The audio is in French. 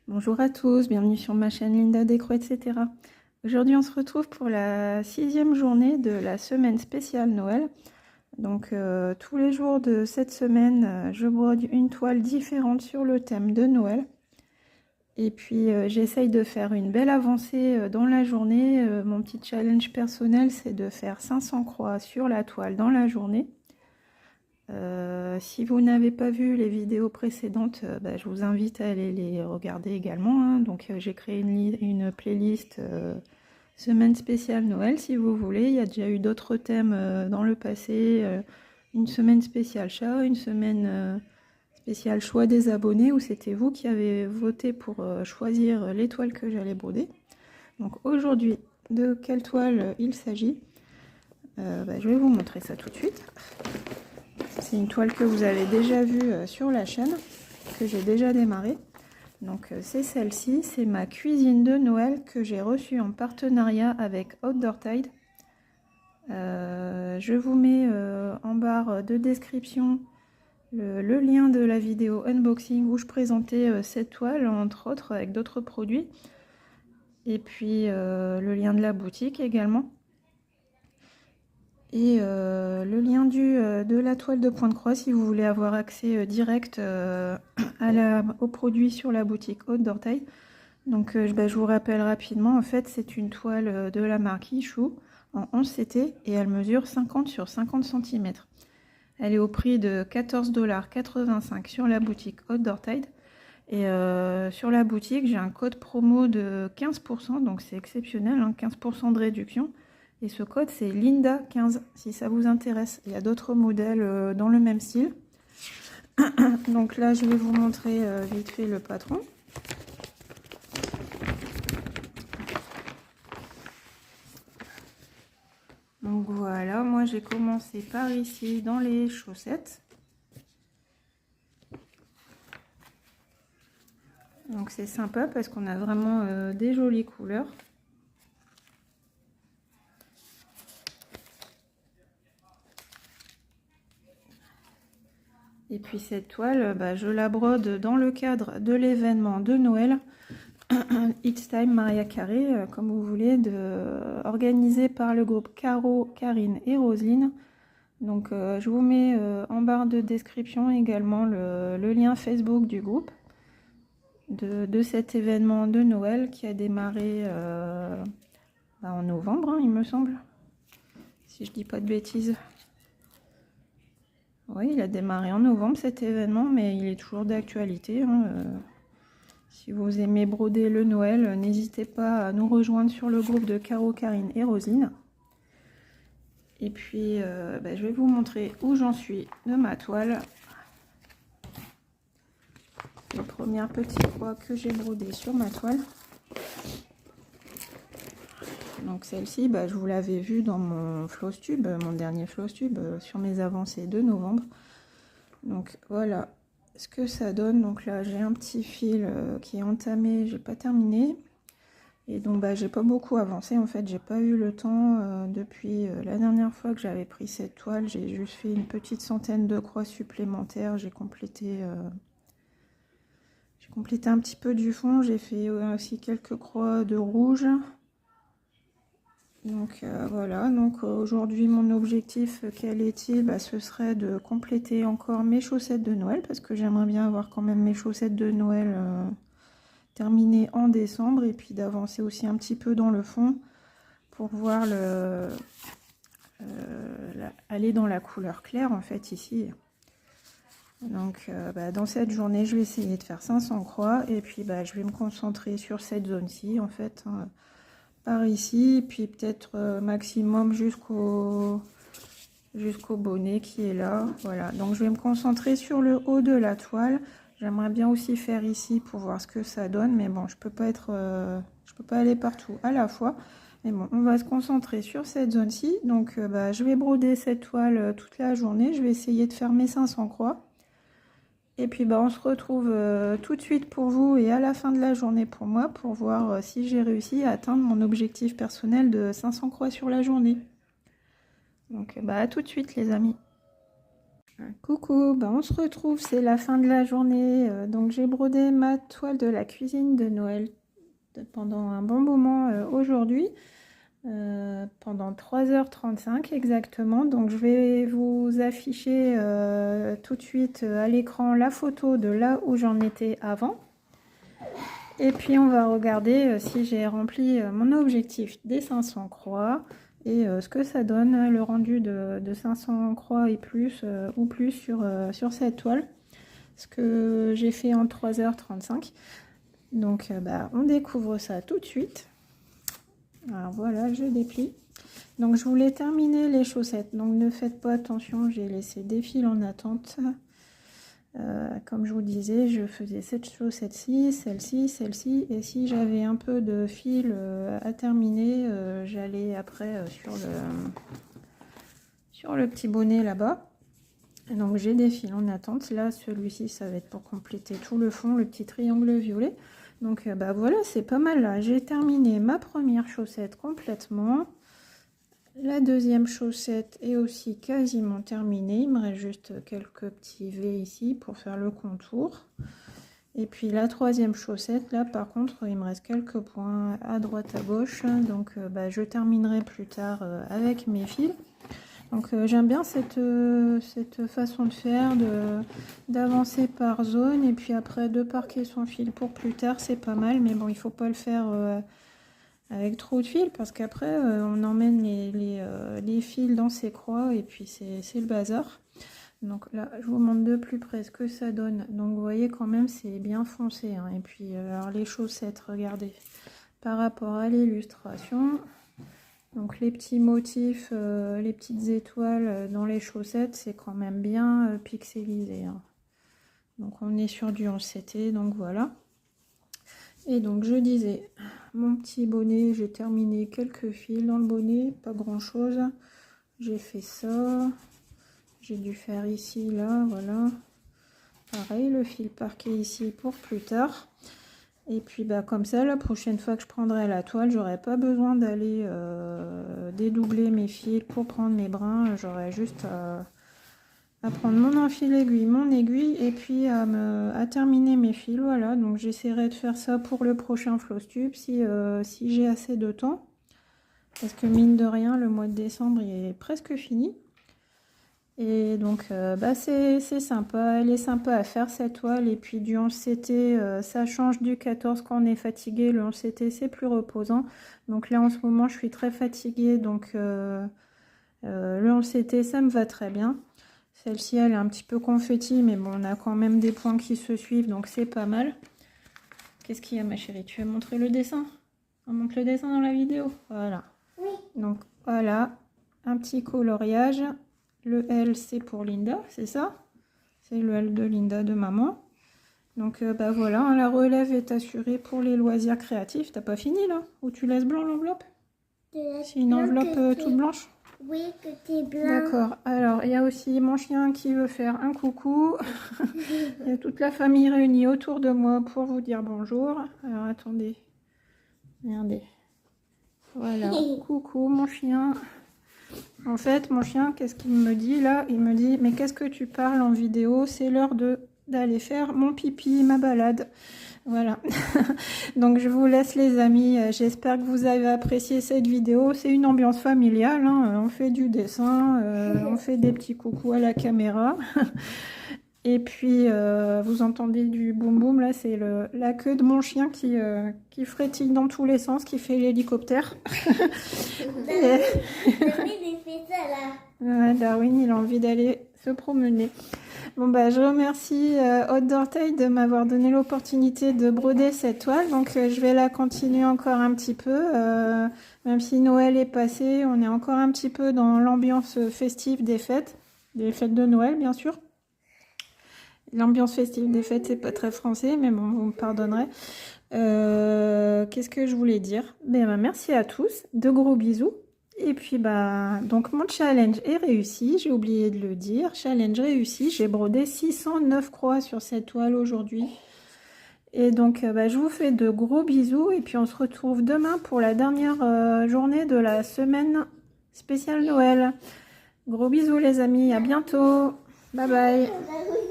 Bonjour à tous, bienvenue sur ma chaîne Linda Décro, etc. Aujourd'hui on se retrouve pour la 6e journée de la semaine spéciale Noël. Donc tous les jours de cette semaine, je brode une toile différente sur le thème de Noël. Et puis j'essaye de faire une belle avancée dans la journée. Mon petit challenge personnel, c'est de faire 500 croix sur la toile dans la journée. Si vous n'avez pas vu les vidéos précédentes, je vous invite à aller les regarder également, hein. Donc j'ai créé une playlist semaine spéciale Noël si vous voulez. Il y a déjà eu d'autres thèmes dans le passé, une semaine spéciale chat, une semaine spéciale choix des abonnés où c'était vous qui avez voté pour choisir les toiles que j'allais broder. Donc aujourd'hui, de quelle toile il s'agit? Je vais vous montrer ça tout de suite. C'est une toile que vous avez déjà vue sur la chaîne, que j'ai déjà démarré. Donc c'est celle-ci, c'est ma cuisine de Noël que j'ai reçue en partenariat avec Outdoor Tide. Je vous mets en barre de description le lien de la vidéo unboxing où je présentais cette toile, entre autres avec d'autres produits. Et puis le lien de la boutique également. Et le lien de la toile de Pointe Croix si vous voulez avoir accès direct aux produits sur la boutique Outdoor Tide. Donc je vous rappelle rapidement, en fait c'est une toile de la marque Ichou en 11 CT et elle mesure 50 sur 50 cm. Elle est au prix de 14,85 $ sur la boutique Outdoor Tide. Et sur la boutique j'ai un code promo de 15%, donc c'est exceptionnel, hein, 15% de réduction. Et ce code c'est Linda15 si ça vous intéresse. Il y a d'autres modèles dans le même style. Donc là je vais vous montrer vite fait le patron. Donc voilà, moi j'ai commencé par ici dans les chaussettes. Donc c'est sympa parce qu'on a vraiment des jolies couleurs. Et puis cette toile, je la brode dans le cadre de l'événement de Noël It's Time Maria Carré, comme vous voulez, organisé par le groupe Caro, Karine et Roselyne. Donc je vous mets en barre de description également le lien Facebook du groupe de cet événement de Noël qui a démarré en novembre, hein, il me semble, si je dis pas de bêtises. Oui, il a démarré en novembre cet événement, mais il est toujours d'actualité, hein. Si vous aimez broder le Noël, n'hésitez pas à nous rejoindre sur le groupe de Caro, Karine et Roselyne. Et puis, je vais vous montrer où j'en suis de ma toile. Les premières petites croix que j'ai brodées sur ma toile. Donc celle-ci, je vous l'avais vue dans mon floss tube, mon dernier floss tube, sur mes avancées de novembre. Donc voilà ce que ça donne. Donc là j'ai un petit fil qui est entamé, j'ai pas terminé. Et donc j'ai pas beaucoup avancé, en fait j'ai pas eu le temps depuis la dernière fois que j'avais pris cette toile. J'ai juste fait une petite centaine de croix supplémentaires. J'ai complété un petit peu du fond. J'ai fait aussi quelques croix de rouge. Donc voilà, donc aujourd'hui mon objectif, quel est-il? Ce serait de compléter encore mes chaussettes de Noël, parce que j'aimerais bien avoir quand même mes chaussettes de Noël terminées en décembre, et puis d'avancer aussi un petit peu dans le fond pour voir aller dans la couleur claire en fait ici. Donc dans cette journée je vais essayer de faire 500 croix, et puis je vais me concentrer sur cette zone-ci en fait, hein, par ici, puis peut-être maximum jusqu'au bonnet qui est là. Voilà, donc je vais me concentrer sur le haut de la toile. J'aimerais bien aussi faire ici pour voir ce que ça donne, mais bon, je peux pas aller partout à la fois. Mais bon, on va se concentrer sur cette zone-ci. Donc je vais broder cette toile toute la journée. Je vais essayer de faire mes 500 croix. Et puis on se retrouve tout de suite pour vous et à la fin de la journée pour moi, pour voir si j'ai réussi à atteindre mon objectif personnel de 500 croix sur la journée. Donc à tout de suite les amis. Coucou, bah on se retrouve, c'est la fin de la journée. Donc j'ai brodé ma toile de la cuisine de Noël pendant un bon moment aujourd'hui, pendant 3h35 exactement. Donc je vais vous afficher tout de suite à l'écran la photo de là où j'en étais avant. Et puis on va regarder si j'ai rempli mon objectif des 500 croix. Et ce que ça donne, le rendu de 500 croix et plus ou plus sur cette toile. Ce que j'ai fait en 3h35. Donc bah, on découvre ça tout de suite. Alors voilà, je déplie. Donc je voulais terminer les chaussettes. Donc ne faites pas attention, j'ai laissé des fils en attente. Comme je vous disais, je faisais cette chaussette-ci, celle-ci, celle-ci, et si j'avais un peu de fil à terminer, j'allais après sur le petit bonnet là-bas. Donc j'ai des fils en attente. Là, celui-ci, ça va être pour compléter tout le fond, le petit triangle violet. Donc bah voilà, c'est pas mal là. J'ai terminé ma première chaussette complètement. La deuxième chaussette est aussi quasiment terminée. Il me reste juste quelques petits V ici pour faire le contour. Et puis la troisième chaussette, là par contre, il me reste quelques points à droite à gauche. Donc bah, je terminerai plus tard avec mes fils. Donc j'aime bien cette façon de faire, d'avancer par zone et puis après de parquer son fil pour plus tard. C'est pas mal, mais bon, il faut pas le faire avec trop de fils parce qu'après on emmène les fils dans ses croix et puis c'est le bazar. Donc là je vous montre de plus près ce que ça donne. Donc vous voyez quand même c'est bien foncé hein. Et puis alors les chaussettes, regardez par rapport à l'illustration, donc les petits motifs, les petites étoiles dans les chaussettes, c'est quand même bien pixelisé hein. Donc on est sur du 11CT, donc voilà. Et donc je disais, mon petit bonnet, j'ai terminé quelques fils dans le bonnet, pas grand chose. J'ai fait ça, j'ai dû faire ici, là, voilà. Pareil, le fil parqué ici pour plus tard. Et puis bah comme ça, la prochaine fois que je prendrai la toile, j'aurai pas besoin d'aller dédoubler mes fils pour prendre mes brins. J'aurai juste à prendre mon enfil aiguille, mon aiguille et puis à terminer mes fils. Voilà, donc j'essaierai de faire ça pour le prochain floss tube si j'ai assez de temps, parce que mine de rien le mois de décembre il est presque fini. Et donc bah c'est sympa, elle est sympa à faire cette toile. Et puis du 11CT ça change du 14 quand on est fatigué. Le 11CT c'est plus reposant, donc là en ce moment je suis très fatiguée, donc le 11CT ça me va très bien. Celle-ci, elle est un petit peu confetti, mais bon, on a quand même des points qui se suivent, donc c'est pas mal. Qu'est-ce qu'il y a, ma chérie? Tu veux montrer le dessin? On montre le dessin dans la vidéo. Voilà. Oui. Donc, voilà, un petit coloriage. Le L, c'est pour Linda, c'est ça? C'est le L de Linda, de maman. Donc, bah voilà, la relève est assurée pour les loisirs créatifs. T'as pas fini, là? Ou tu laisses blanc l'enveloppe? C'est une enveloppe toute blanche? Oui, côté blanc. D'accord. Alors, il y a aussi mon chien qui veut faire un coucou. Il y a toute la famille réunie autour de moi pour vous dire bonjour. Alors, attendez. Regardez. Voilà. Coucou, mon chien. En fait, mon chien, qu'est-ce qu'il me dit là? Il me dit, mais qu'est-ce que tu parles en vidéo? C'est l'heure d'aller faire mon pipi, ma balade. Voilà. Donc je vous laisse les amis, j'espère que vous avez apprécié cette vidéo. C'est une ambiance familiale hein. On fait du dessin, on fait des petits coucous à la caméra. Et puis vous entendez du boum boum, là c'est la queue de mon chien qui frétille dans tous les sens, qui fait l'hélicoptère. Darwin, il fait ça là. Ouais, Darwin il a envie d'aller se promener. Bon bah je remercie Haute d'Orteil de m'avoir donné l'opportunité de broder cette toile. Donc je vais la continuer encore un petit peu. Même si Noël est passé, on est encore un petit peu dans l'ambiance festive des fêtes de Noël bien sûr. L'ambiance festive des fêtes, c'est pas très français, mais bon, vous me pardonnerez. Qu'est-ce que je voulais dire? Ben, merci à tous, de gros bisous. Et puis bah donc mon challenge est réussi, j'ai oublié de le dire, challenge réussi, j'ai brodé 609 croix sur cette toile aujourd'hui. Et donc bah, je vous fais de gros bisous et puis on se retrouve demain pour la dernière journée de la semaine spéciale Noël. Gros bisous les amis, à bientôt. Bye bye.